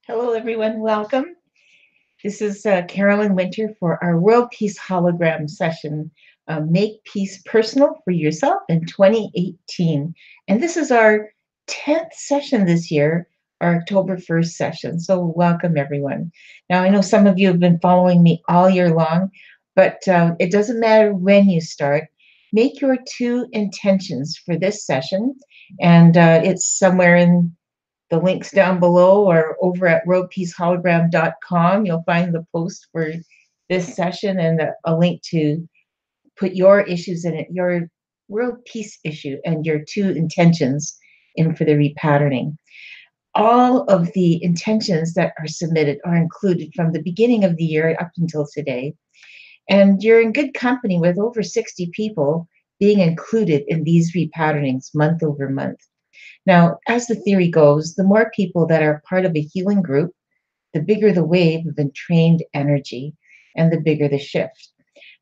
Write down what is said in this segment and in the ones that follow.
Hello, everyone. Welcome. This is Carolyn Winter for our World Peace Hologram session, Make Peace Personal for Yourself in 2018. And this is our 10th session this year, our October 1st session. So welcome, everyone. Now, I know some of you have been following me all year long, but it doesn't matter when you start. Make your two intentions for this session, and it's somewhere in the links down below or over at worldpeacehologram.com. You'll find the post for this session and a link to put your issues in it, your world peace issue, and your two intentions in for the repatterning. All of the intentions that are submitted are included from the beginning of the year up until today. And you're in good company with over 60 people being included in these repatternings month over month. Now, as the theory goes, the more people that are part of a healing group, the bigger the wave of entrained energy and the bigger the shift.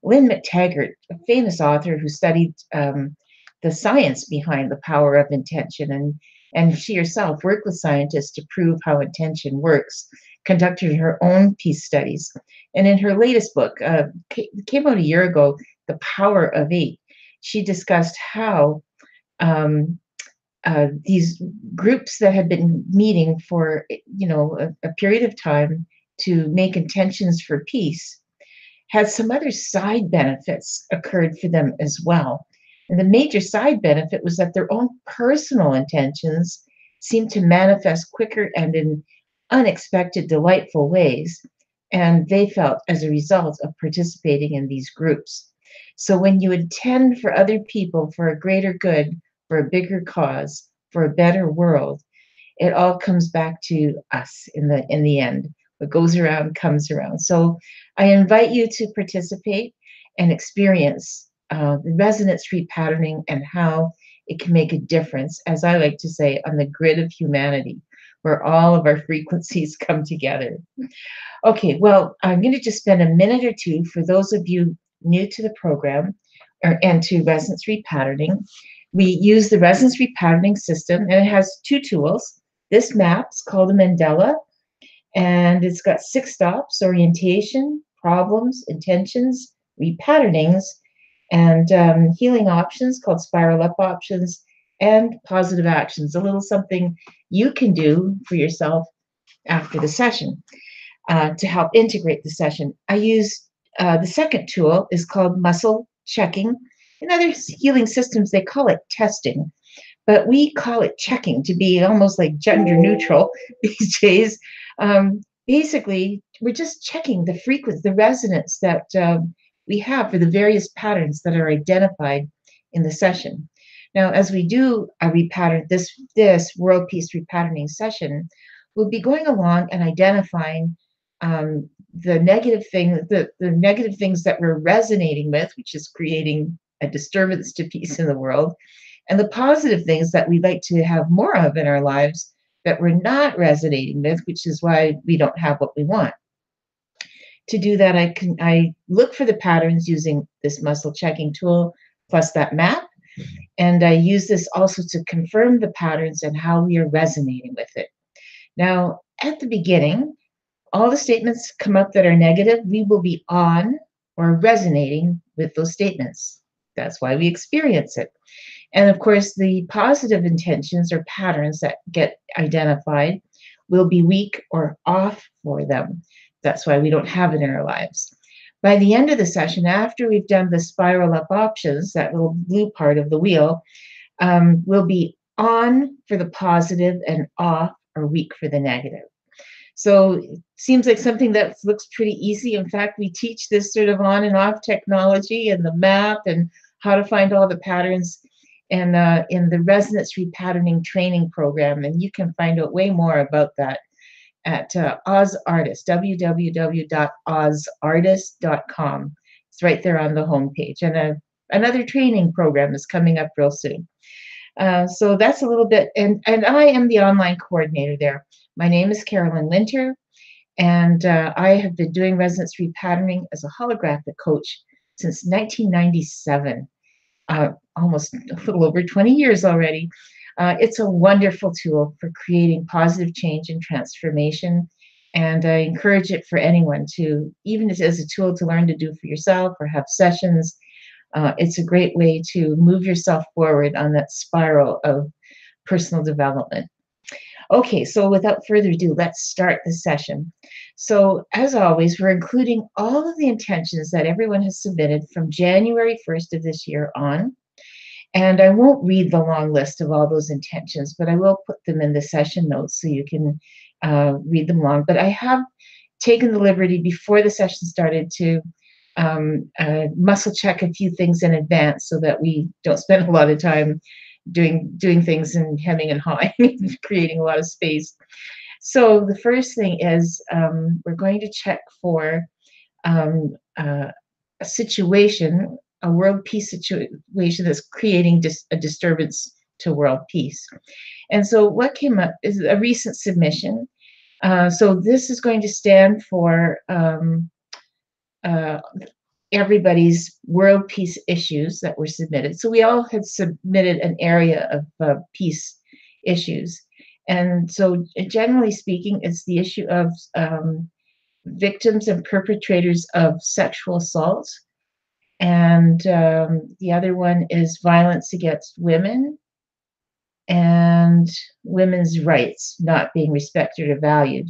Lynn McTaggart, a famous author who studied the science behind the power of intention, and she herself worked with scientists to prove how intention works, conducted her own peace studies. And in her latest book, came out a year ago, The Power of Eight, she discussed how these groups that had been meeting for a period of time to make intentions for peace had some other side benefits occurred for them as well. And the major side benefit was that their own personal intentions seemed to manifest quicker and in unexpected, delightful ways. And they felt as a result of participating in these groups. So when you intend for other people for a greater good, for a bigger cause, for a better world, it all comes back to us in the end. What goes around comes around. So I invite you to participate and experience the resonance repatterning and how it can make a difference, as I like to say, on the grid of humanity, where all of our frequencies come together. Okay, well, I'm going to just spend a minute or two for those of you new to the program and to resonance repatterning. We use the resonance repatterning system, and it has two tools. This map is called a Mandela, and it's got 6 stops: orientation, problems, intentions, repatternings, and healing options called spiral up options, and positive actions, a little something you can do for yourself after the session to help integrate the session. I use the second tool is called muscle checking. In other healing systems, they call it testing, but we call it checking to be almost like gender neutral these days. Basically, we're just checking the frequency, the resonance that we have for the various patterns that are identified in the session. Now, as we do a repattern, this World Peace repatterning session, we'll be going along and identifying the negative things that we're resonating with, which is creating a disturbance to peace in the world, and the positive things that we'd like to have more of in our lives that we're not resonating with, which is why we don't have what we want. To do that, I look for the patterns using this muscle checking tool plus that map, and I use this also to confirm the patterns and how we are resonating with it. Now, at the beginning, all the statements come up that are negative, we will be on or resonating with those statements. That's why we experience it. And of course, the positive intentions or patterns that get identified will be weak or off for them. That's why we don't have it in our lives. By the end of the session, after we've done the spiral up options, that little blue part of the wheel, we'll be on for the positive and off or weak for the negative. So it seems like something that looks pretty easy. In fact, we teach this sort of on and off technology and the map and how to find all the patterns and in the resonance repatterning training program. And you can find out way more about that at OzArtist, www.ozartist.com. It's right there on the homepage. And another training program is coming up real soon. So that's a little bit, and I am the online coordinator there. My name is Carolyn Winter, and I have been doing resonance repatterning as a holographic coach since 1997, almost a little over 20 years already. It's a wonderful tool for creating positive change and transformation And I encourage it for anyone to, even as a tool to learn to do for yourself or have sessions. It's a great way to move yourself forward on that spiral of personal development. Okay, so without further ado, let's start the session. So, as always, we're including all of the intentions that everyone has submitted from January 1st of this year on. And I won't read the long list of all those intentions, but I will put them in the session notes so you can read them long. But I have taken the liberty before the session started to muscle check a few things in advance so that we don't spend a lot of time doing things and hemming and hawing, creating a lot of space. So the first thing is we're going to check for a situation, a world peace situation that's creating a disturbance to world peace. And so what came up is a recent submission. So this is going to stand for uh, everybody's world peace issues that were submitted. So we all had submitted an area of peace issues. And so generally speaking, it's the issue of victims and perpetrators of sexual assault. And the other one is violence against women and women's rights not being respected or valued.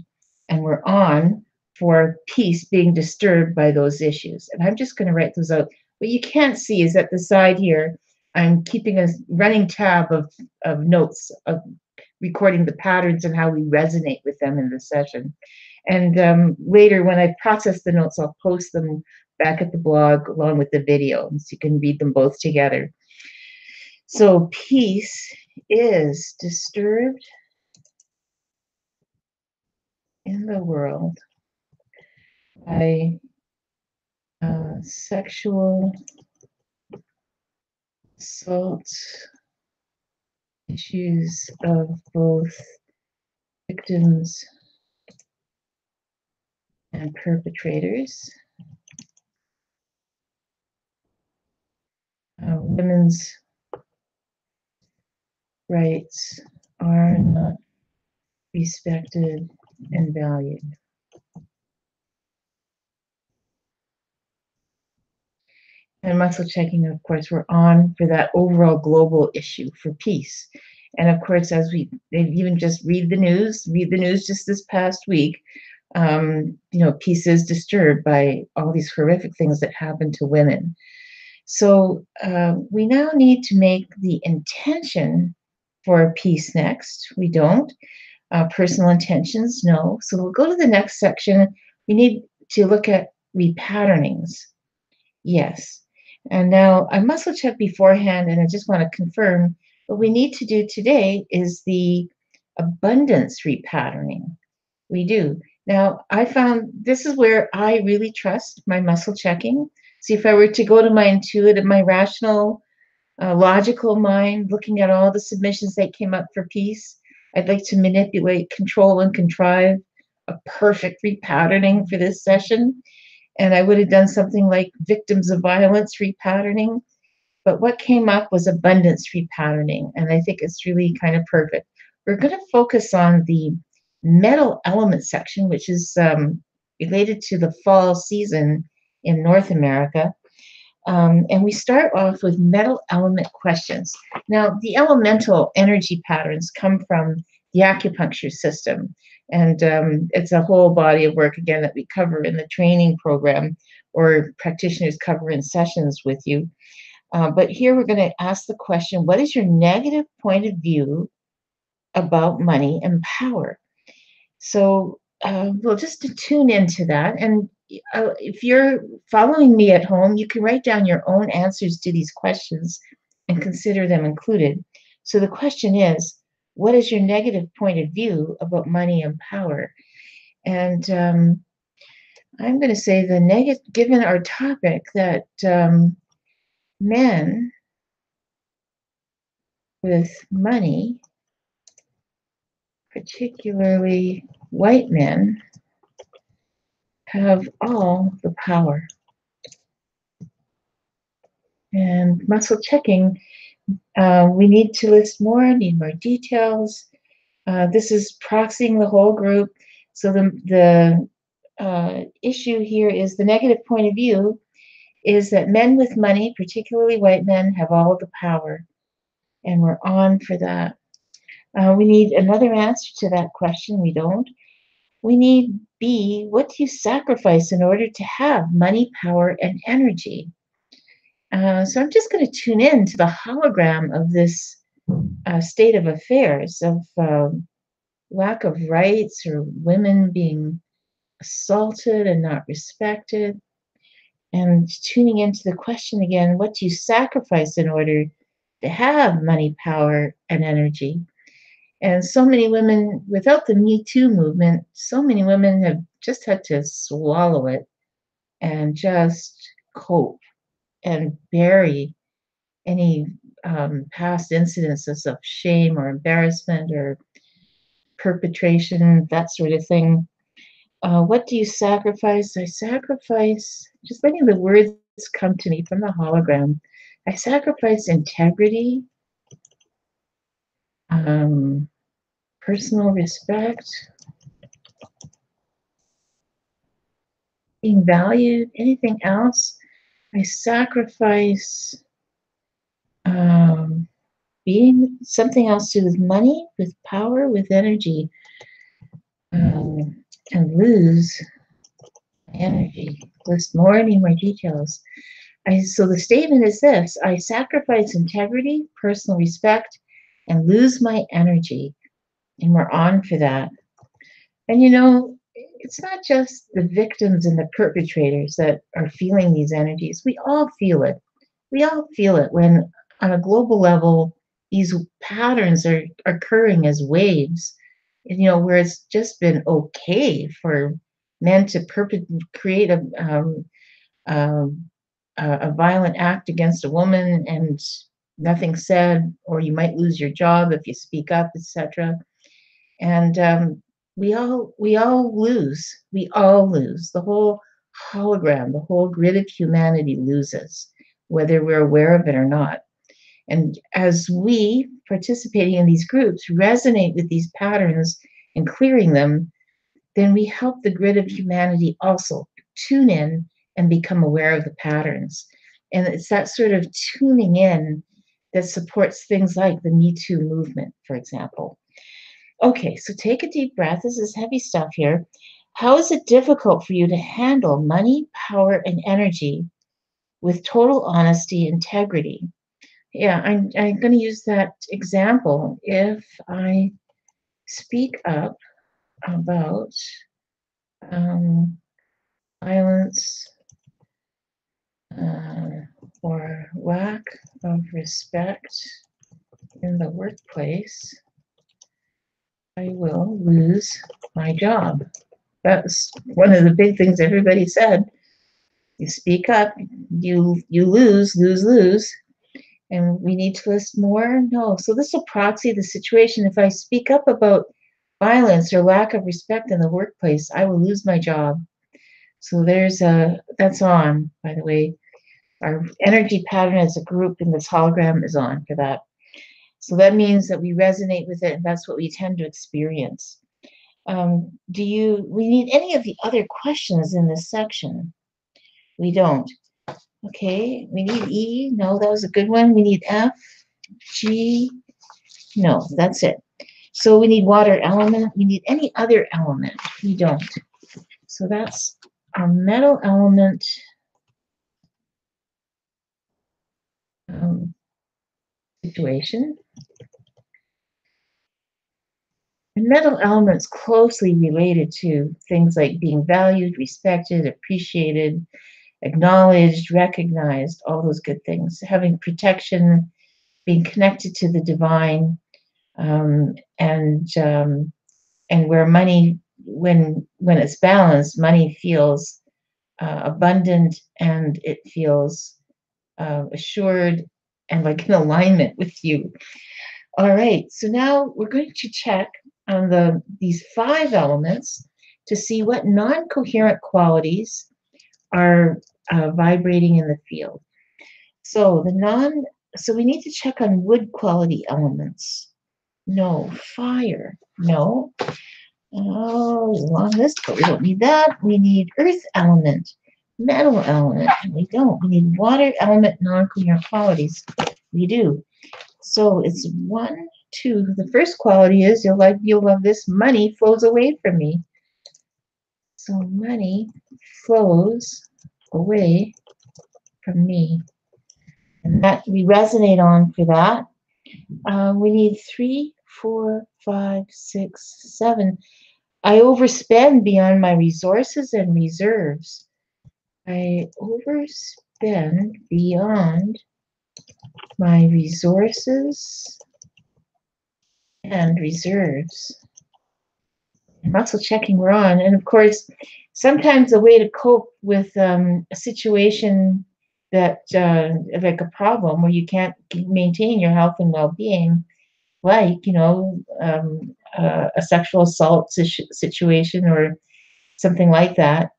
And we're on for peace being disturbed by those issues. And I'm just going to write those out. What you can't see is at the side here, I'm keeping a running tab of notes of recording the patterns and how we resonate with them in the session. And later, when I process the notes, I'll post them back at the blog along with the video, so you can read them both together. So peace is disturbed in the world by sexual assault issues of both victims and perpetrators. Women's rights are not respected and valued. And muscle checking, of course, we're on for that overall global issue for peace. And of course, as we even just read the news just this past week, peace is disturbed by all these horrific things that happen to women. So we now need to make the intention for peace next. We don't. Personal intentions, no. So we'll go to the next section. We need to look at repatternings. Yes. And now I muscle check beforehand, and I just want to confirm what we need to do today is the abundance repatterning. We do. Now, I found this is where I really trust my muscle checking. See, if I were to go to my intuitive, my rational, logical mind, looking at all the submissions that came up for peace, I'd like to manipulate, control, and contrive a perfect repatterning for this session. And I would have done something like victims of violence repatterning. But what came up was abundance repatterning. And I think it's really kind of perfect. We're going to focus on the metal element section, which is related to the fall season in North America. And we start off with metal element questions. Now, the elemental energy patterns come from the acupuncture system. And it's a whole body of work, again, that we cover in the training program or practitioners cover in sessions with you. But here we're going to ask the question, what is your negative point of view about money and power? So we'll just tune into that. And if you're following me at home, you can write down your own answers to these questions and consider them included. So the question is, what is your negative point of view about money and power? And I'm going to say the negative, given our topic, that men with money, particularly white men, have all the power. And muscle checking, we need to list more, need more details. This is proxying the whole group. So the issue here is the negative point of view is that men with money, particularly white men, have all the power, and we're on for that. We need another answer to that question. We don't. We need B, what do you sacrifice in order to have money, power, and energy? So I'm just going to tune in to the hologram of this state of affairs of lack of rights or women being assaulted and not respected. And tuning into the question again, what do you sacrifice in order to have money, power, and energy? And so many women, without the Me Too movement, so many women have just had to swallow it and just cope and bury any past incidences of shame or embarrassment or perpetration, that sort of thing. What do you sacrifice? I sacrifice, just letting the words come to me from the hologram. I sacrifice integrity, um, personal respect, being valued, anything else. I sacrifice um, being something else to do with money, with power, with energy, and lose energy. List more, any more details. So the statement is this: I sacrifice integrity, personal respect, and lose my energy. And we're on for that. And it's not just the victims and the perpetrators that are feeling these energies. We all feel it. We all feel it when, on a global level, these patterns are occurring as waves. And, where it's just been okay for men to create um, a violent act against a woman and nothing said, or you might lose your job if you speak up, etc. And we all lose. We all lose. The whole hologram, the whole grid of humanity loses, whether we're aware of it or not. And as we, participating in these groups, resonate with these patterns and clearing them, then we help the grid of humanity also tune in and become aware of the patterns. And it's that sort of tuning in that supports things like the Me Too movement, for example. Okay, so take a deep breath. This is heavy stuff here. How is it difficult for you to handle money, power, and energy with total honesty, integrity? Yeah, I'm going to use that example. If I speak up about um, violence uh, or lack of respect in the workplace, I will lose my job. That's one of the big things everybody said. You speak up, you lose. And we need to list more? No. So this will proxy the situation. If I speak up about violence or lack of respect in the workplace, I will lose my job. So that's on, by the way. Our energy pattern as a group in this hologram is on for that. So that means that we resonate with it, and that's what we tend to experience. We need any of the other questions in this section? We don't. Okay, we need E. No, that was a good one. We need F, G. No, that's it. So we need water element. We need any other element. We don't. So that's our metal element situation. And metal elements closely related to things like being valued, respected, appreciated, acknowledged, recognized, all those good things. Having protection, being connected to the divine, um, and um, and where money, when it's balanced, money feels abundant and it feels assured and like in alignment with you. All right, so now we're going to check on these 5 elements to see what non-coherent qualities are vibrating in the field. So so we need to check on wood quality elements. No. Fire, no. Oh, long list, but we don't need that. We need earth element, metal element. We don't. We need water element, non-clear qualities. We do. So it's 1, 2. The first quality is you'll love this. Money flows away from me. So money flows away from me. And that we resonate on for that. We need 3, 4, 5, 6, 7. I overspend beyond my resources and reserves. I overspend beyond my resources and reserves. Muscle checking we're on. And of course, sometimes a way to cope with a situation that, like a problem where you can't maintain your health and well-being, like, a sexual assault situation or something like that.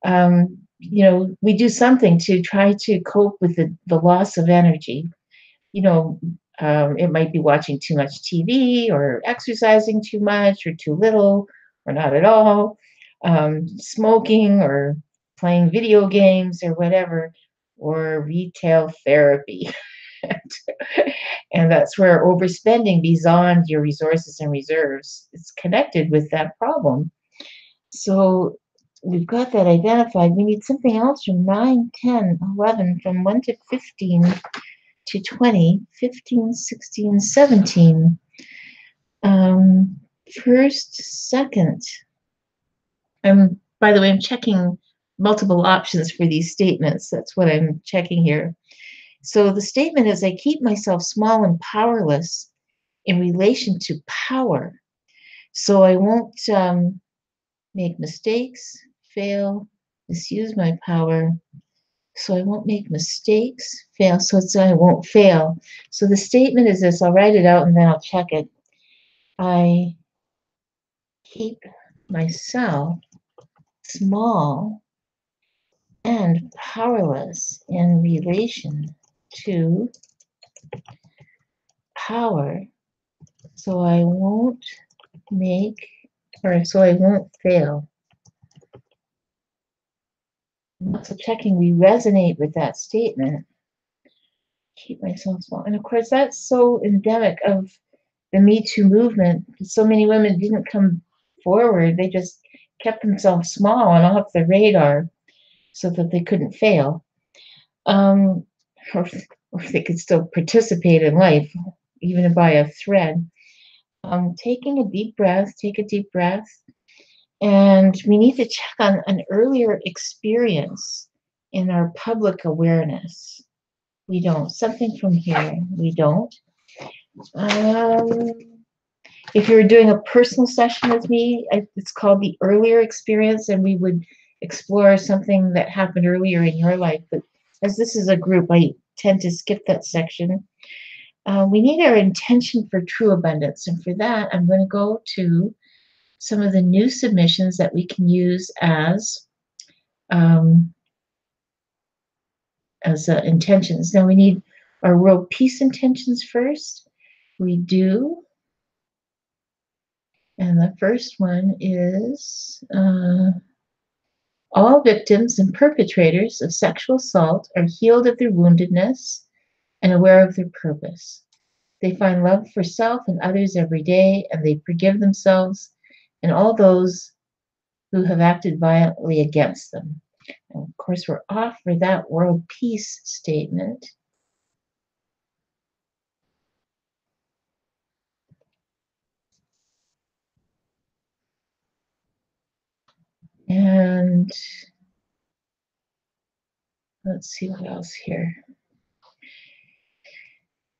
We do something to try to cope with the loss of energy. You know, it might be watching too much TV or exercising too much or too little or not at all, smoking or playing video games or whatever, or retail therapy. And that's where overspending beyond your resources and reserves is connected with that problem. So we've got that identified. We need something else from 9, 10, 11, from 1 to 15 to 20, 15, 16, 17. First, second. By the way, I'm checking multiple options for these statements. That's what I'm checking here. So the statement is, I keep myself small and powerless in relation to power. So I won't make mistakes, fail, misuse my power. So I won't make mistakes, fail. So I won't fail. So the statement is this. I'll write it out and then I'll check it. I keep myself small and powerless in relation to power. So I won't so I won't fail. So checking we resonate with that statement. Keep myself small. And of course, that's so endemic of the Me Too movement. So many women didn't come forward. They just kept themselves small and off the radar so that they couldn't fail. Um, or, or they could still participate in life, even by a thread. Taking a deep breath, take a deep breath. And we need to check on an earlier experience in our public awareness. We don't. Something from here, we don't. If you're doing a personal session with me, it's called the earlier experience, and we would explore something that happened earlier in your life. But as this is a group, I tend to skip that section. We need our intention for true abundance. And for that, I'm going to go to some of the new submissions that we can use as intentions. Now we need our world peace intentions first. We do. And the first one is all victims and perpetrators of sexual assault are healed of their woundedness and aware of their purpose. They find love for self and others every day, and they forgive themselves and all those who have acted violently against them. And of course, we're off for that world peace statement. And let's see what else here.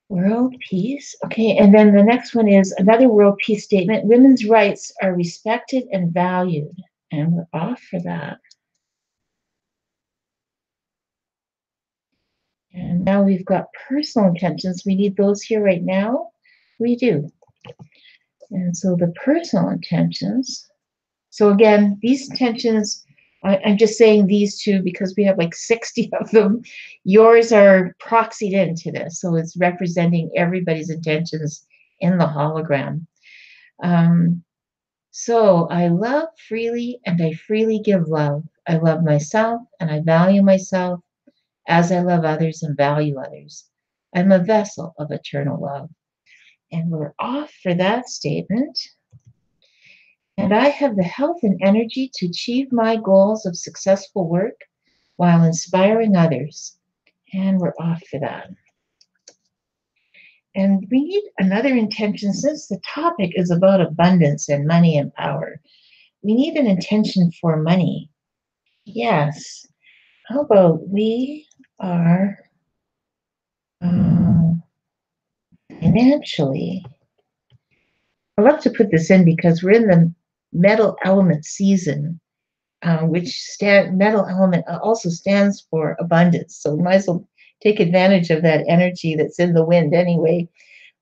World peace. Okay, and then the next one is another world peace statement. Women's rights are respected and valued. And we're off for that. And now we've got personal intentions. We need those here right now. We do. And so the personal intentions. So again, these intentions, I'm just saying these two because we have like 60 of them. Yours are proxied into this. So it's representing everybody's intentions in the hologram. So I love freely and I freely give love. I love myself and I value myself as I love others and value others. I'm a vessel of eternal love. And we're off for that statement. And I have the health and energy to achieve my goals of successful work while inspiring others. And we're off for that. And we need another intention since the topic is about abundance and money and power. We need an intention for money. Yes. How about we are uh, financially? I love to put this in because we're in the metal element season, metal element also stands for abundance. So we might as well take advantage of that energy that's in the wind anyway.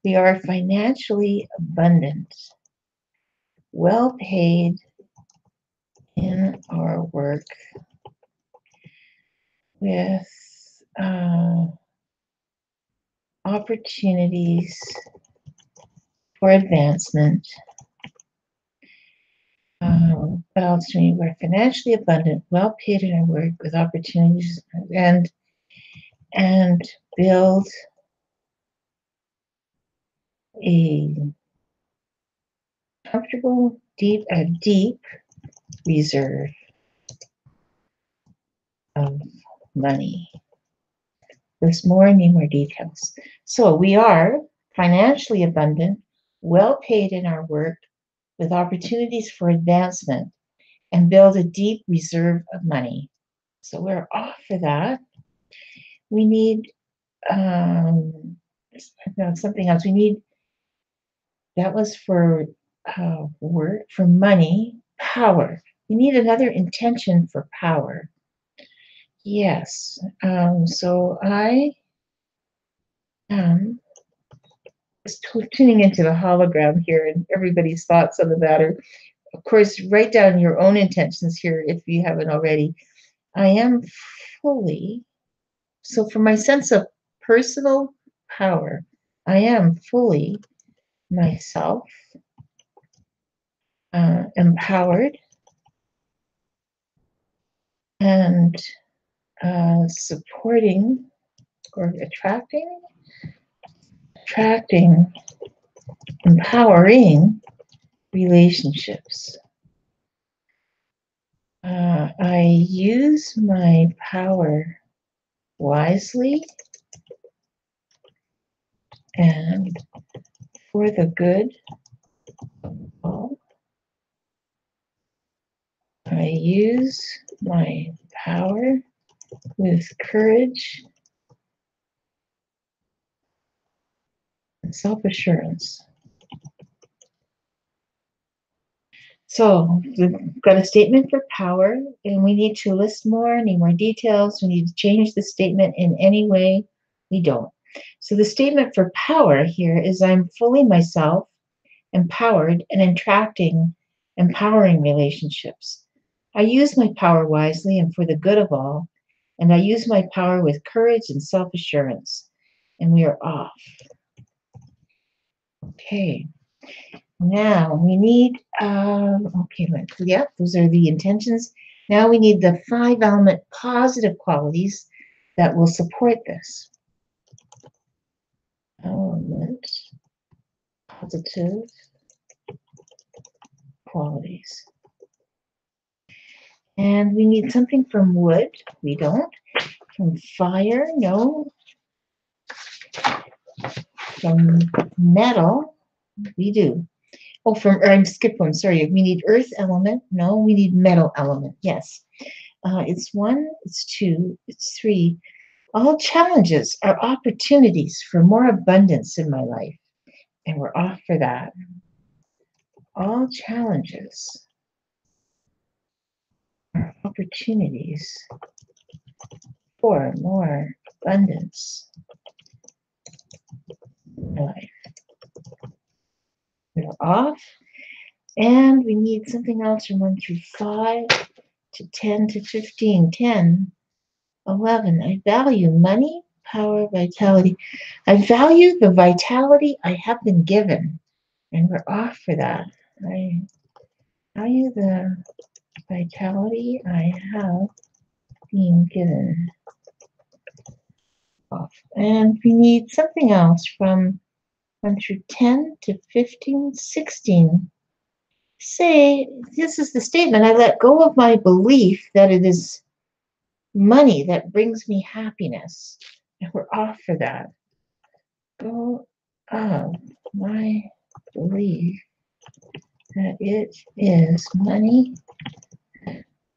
We are financially abundant, well paid in our work with opportunities for advancement. What else do we need? We're financially abundant, well paid in our work with opportunities and build a comfortable, deep reserve of money. There's more, need more details. So we are financially abundant, well paid in our work with opportunities for advancement and build a deep reserve of money. So we're off for that. We need something else. We need, that was for work, for money, power. We need another intention for power. Yes. So I am just tuning into the hologram here and everybody's thoughts on the matter. Of course, write down your own intentions here if you haven't already. I am fully, so for my sense of personal power, I am fully myself, empowered, and supporting or attracting, empowering relationships. I use my power wisely and for the good of all. I use my power with courage and self-assurance. So we've got a statement for power, and we need to list more, need more details. We need to change the statement in any way. We don't. So the statement for power here is I'm fully myself, empowered, and attracting empowering relationships. I use my power wisely and for the good of all, and I use my power with courage and self-assurance. And we are off. Okay. Now we need, yeah, those are the intentions. Now we need the 5 element positive qualities that will support this. Element positive qualities. And we need something from wood. We don't. From fire, no. From metal, we do. Oh, I skipped one, sorry. We need earth element. No, we need metal element. Yes. It's 1, it's 2, it's 3. All challenges are opportunities for more abundance in my life. And we're off for that. All challenges are opportunities for more abundance in my life. We're off. And we need something else from 1 through 5 to 10 to 15. 10, 11. I value money, power, vitality. I value the vitality I have been given. And we're off for that. Right? value the vitality I have been given off. And we need something else from 1 through 10 to 15, 16. Say, this is the statement, I let go of my belief that it is money that brings me happiness. And we're off for that. Go of my belief that it is money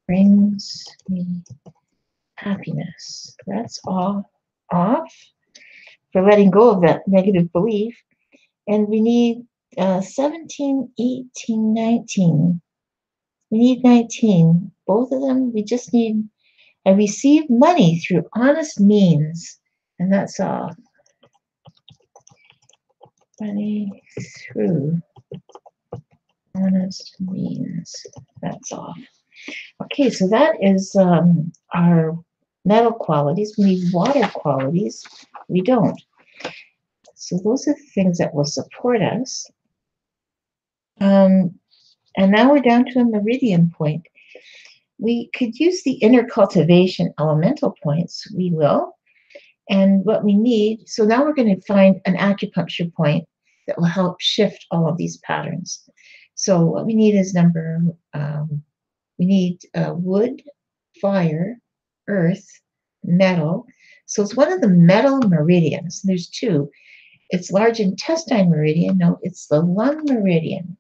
brings me happiness. That's all off for letting go of that negative belief. And we need 17, 18, 19. We need 19. Both of them, we just need, I receive money through honest means. And that's all. Money through honest means. That's all. Okay, so that is our metal qualities. We need water qualities. We don't. So those are the things that will support us. And now we're down to a meridian point. We could use the inner cultivation elemental points. We will. And what we need, so now we're going to find an acupuncture point that will help shift all of these patterns. So what we need is we need wood, fire, earth, metal. So it's one of the metal meridians. There's two. It's large intestine meridian. No, it's the lung meridian.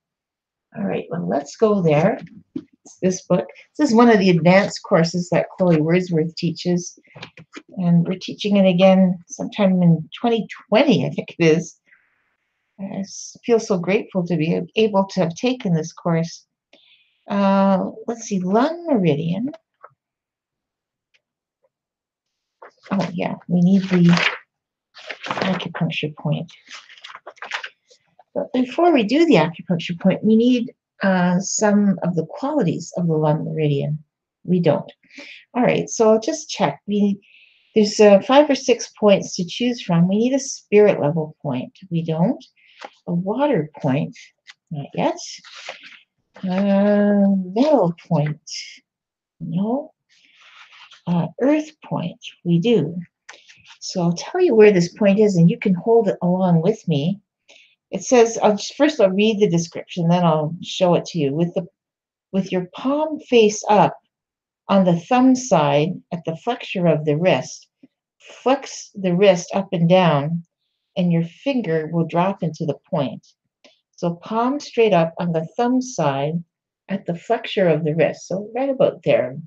All right, well, let's go there. It's this book. This is one of the advanced courses that Chloe Wordsworth teaches. And we're teaching it again sometime in 2020, I think it is. I feel so grateful to be able to have taken this course. Let's see, lung meridian. Oh, yeah, we need the acupuncture point. But before we do the acupuncture point, we need some of the qualities of the lung meridian. We don't. All right, so I'll just check. There's 5 or 6 points to choose from. We need a spirit level point. We don't. A water point. Not yet. Metal point. No. Earth point. We do. So I'll tell you where this point is, and you can hold it along with me. It says, I'll read the description, then I'll show it to you. With your palm face up on the thumb side at the flexure of the wrist, flex the wrist up and down, and your finger will drop into the point. So palm straight up on the thumb side at the flexure of the wrist. So right about there.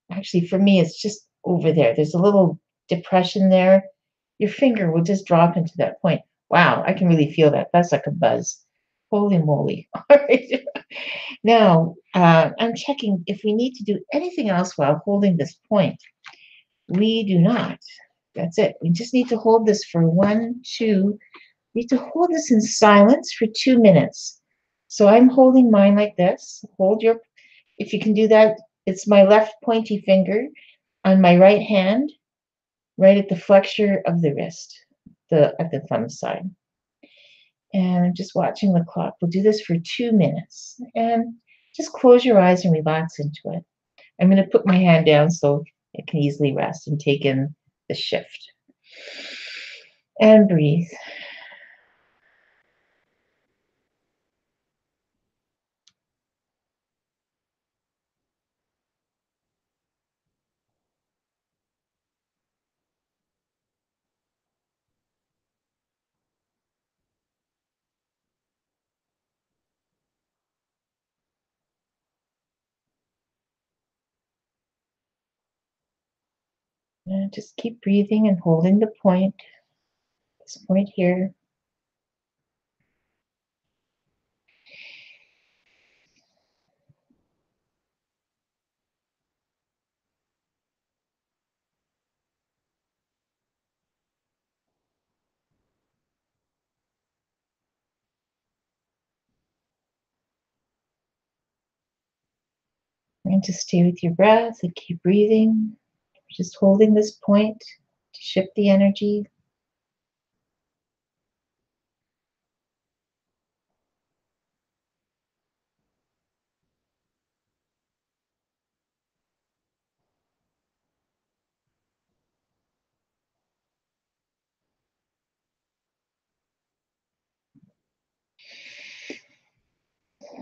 Actually, for me, it's just over there. There's a little depression there. Your finger will just drop into that point. Wow, I can really feel that. That's like a buzz. Holy moly. All right. Now, I'm checking if we need to do anything else while holding this point. We do not. That's it. We just need to hold this for 1, 2. We need to hold this in silence for 2 minutes. So I'm holding mine like this. If you can do that, it's my left pointy finger on my right hand, right at the flexure of the wrist, at the thumb side. And I'm just watching the clock. We'll do this for 2 minutes. And just close your eyes and relax into it. I'm going to put my hand down so it can easily rest and take in the shift. And breathe. And just keep breathing and holding the point, this point here. And just stay with your breath and keep breathing. Just holding this point to shift the energy.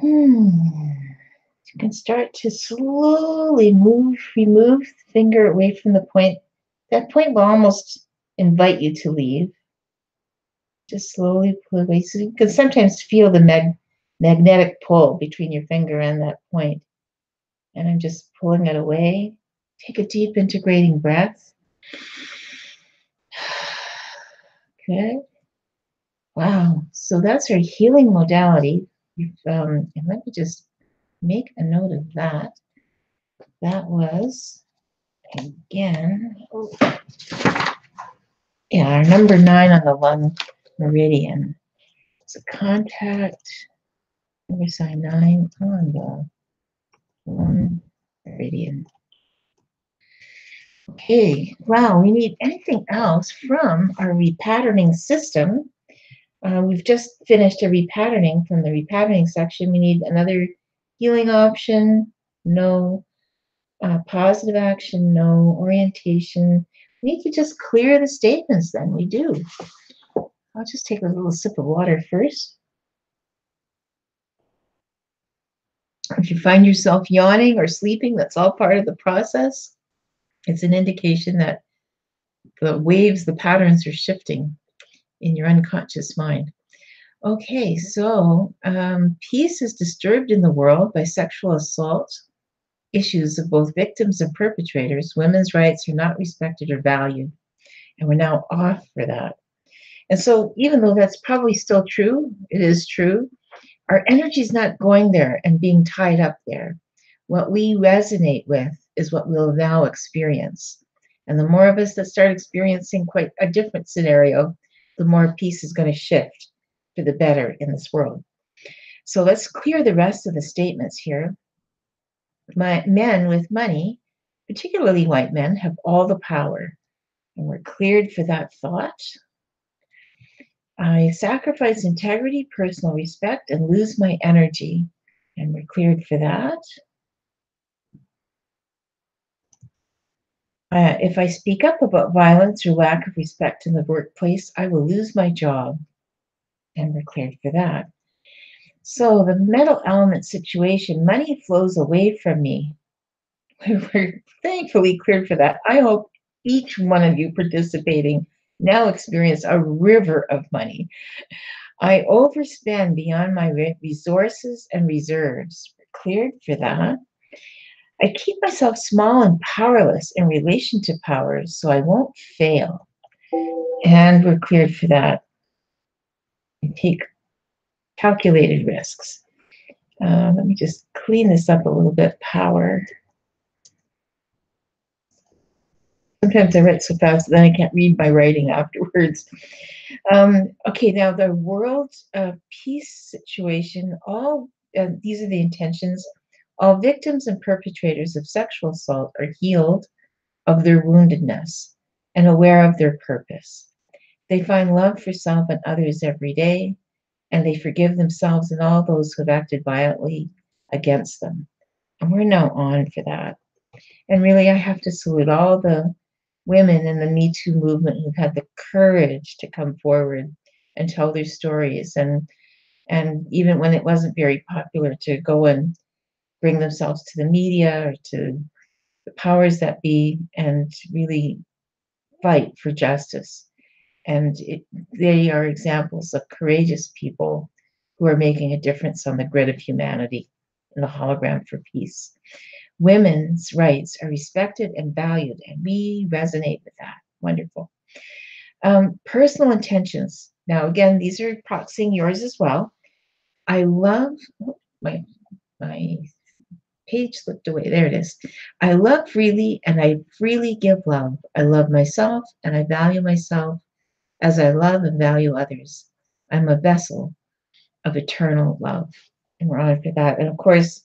You can start to slowly remove the finger away from the point. That point will almost invite you to leave. Just slowly pull away. So you can sometimes feel the magnetic pull between your finger and that point. And I'm just pulling it away. Take a deep integrating breath. Good. Wow. So that's our healing modality. And let me just make a note of that. That was, again, yeah, our number 9 on the lung meridian. It's a contact, number sign 9 on the lung meridian. Okay, wow, we need anything else from our repatterning system. We've just finished a repatterning from the repatterning section. We need another healing option, no. Positive action, no. Orientation. We need to just clear the statements then. We do. I'll just take a little sip of water first. If you find yourself yawning or sleeping, that's all part of the process. It's an indication that the waves, the patterns are shifting in your unconscious mind. Okay, so peace is disturbed in the world by sexual assault, issues of both victims and perpetrators. Women's rights are not respected or valued, and we're now off for that. And so, even though that's probably still true, it is true, our energy is not going there and being tied up there. What we resonate with is what we'll now experience. And the more of us that start experiencing quite a different scenario, the more peace is going to shift for the better in this world. So let's clear the rest of the statements here. Men with money, particularly white men, have all the power. And we're cleared for that thought. I sacrifice integrity, personal respect, and lose my energy. And we're cleared for that. If I speak up about violence or lack of respect in the workplace, I will lose my job. And we're cleared for that. So the metal element situation, money flows away from me. We're thankfully cleared for that. I hope each one of you participating now experience a river of money. I overspend beyond my resources and reserves. We're cleared for that. I keep myself small and powerless in relation to power so I won't fail. And we're cleared for that. I take calculated risks. Let me just clean this up a little bit. Power. Sometimes I write so fast that I can't read my writing afterwards. Okay, now the world peace situation, all these are the intentions. All victims and perpetrators of sexual assault are healed of their woundedness and aware of their purpose. They find love for self and others every day, and they forgive themselves and all those who have acted violently against them. And we're now on for that. And really, I have to salute all the women in the Me Too movement who've had the courage to come forward and tell their stories, and even when it wasn't very popular, to go and bring themselves to the media or to the powers that be and really fight for justice. And they are examples of courageous people who are making a difference on the grid of humanity in the hologram for peace. Women's rights are respected and valued, and we resonate with that. Wonderful. Personal intentions. Now, again, these are proxying yours as well. I love my page slipped away. There it is. I love freely and I freely give love. I love myself and I value myself as I love and value others. I'm a vessel of eternal love. And we're honored for that. And of course,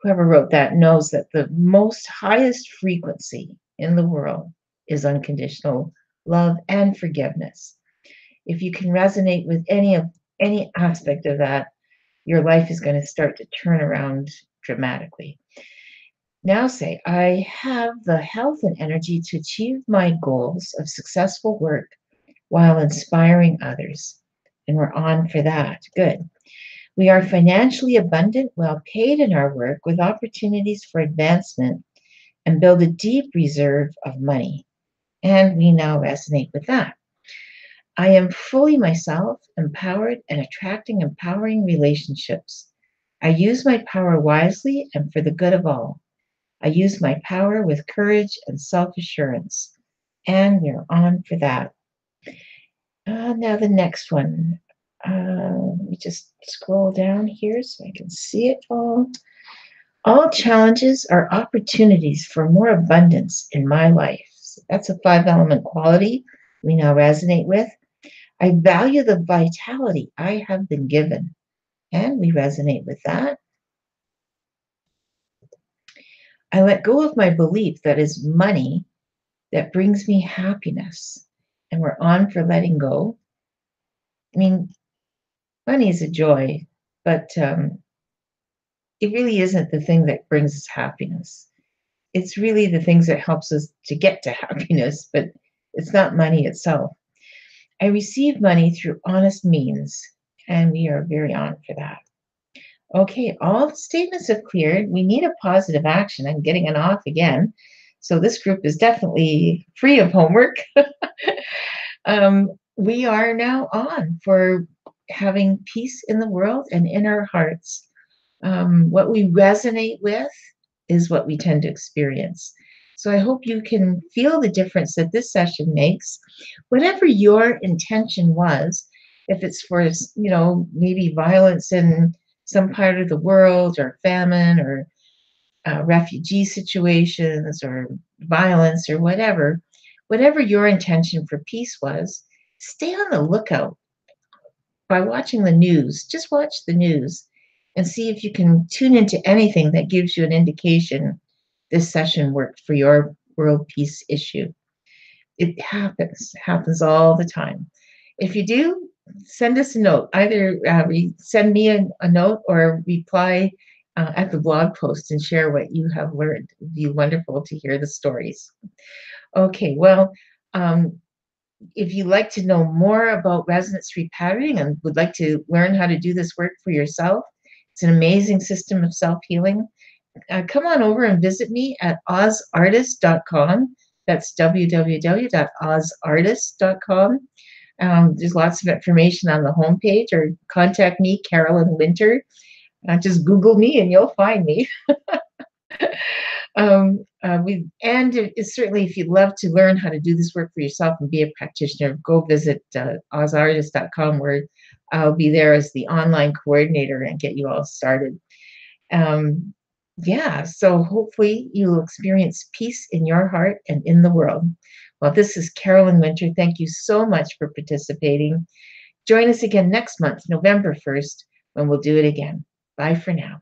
whoever wrote that knows that the most highest frequency in the world is unconditional love and forgiveness. If you can resonate with any aspect of that, your life is going to start to turn around dramatically. Now say, I have the health and energy to achieve my goals of successful work while inspiring others. And we're on for that. Good. We are financially abundant, well paid in our work, with opportunities for advancement, and build a deep reserve of money. And we now resonate with that. I am fully myself, empowered, and attracting empowering relationships. I use my power wisely and for the good of all. I use my power with courage and self assurance. And we're on for that. Now, the next one. Let me just scroll down here so I can see it all. All challenges are opportunities for more abundance in my life. So that's a 5 element quality we now resonate with. I value the vitality I have been given, and we resonate with that. I let go of my belief that is money that brings me happiness, and we're on for letting go. I mean, money is a joy, but it really isn't the thing that brings us happiness. It's really the things that helps us to get to happiness, but it's not money itself. I receive money through honest means, and we are very on for that. Okay, all the statements have cleared. We need a positive action. I'm getting an off again. So this group is definitely free of homework. We are now on for having peace in the world and in our hearts. What we resonate with is what we tend to experience. So I hope you can feel the difference that this session makes. Whatever your intention was, if it's for, maybe violence in some part of the world, or famine, or refugee situations, or violence, or whatever your intention for peace was, stay on the lookout by watching the news. Just watch the news and see if you can tune into anything that gives you an indication this session worked for your world peace issue. It happens all the time. If you do, send us a note. Either send me a note or reply at the blog post and share what you have learned. It would be wonderful to hear the stories. Okay, well, if you'd like to know more about resonance repatterning and would like to learn how to do this work for yourself, it's an amazing system of self-healing. Come on over and visit me at ozartist.com. That's www.ozartist.com. There's lots of information on the homepage, or contact me, Carolyn Winter. Just Google me and you'll find me. Certainly, if you'd love to learn how to do this work for yourself and be a practitioner, go visit ozartist.com, where I'll be there as the online coordinator and get you all started. So hopefully you'll experience peace in your heart and in the world. Well, this is Carolyn Winter. Thank you so much for participating. Join us again next month, November 1st, when we'll do it again. Bye for now.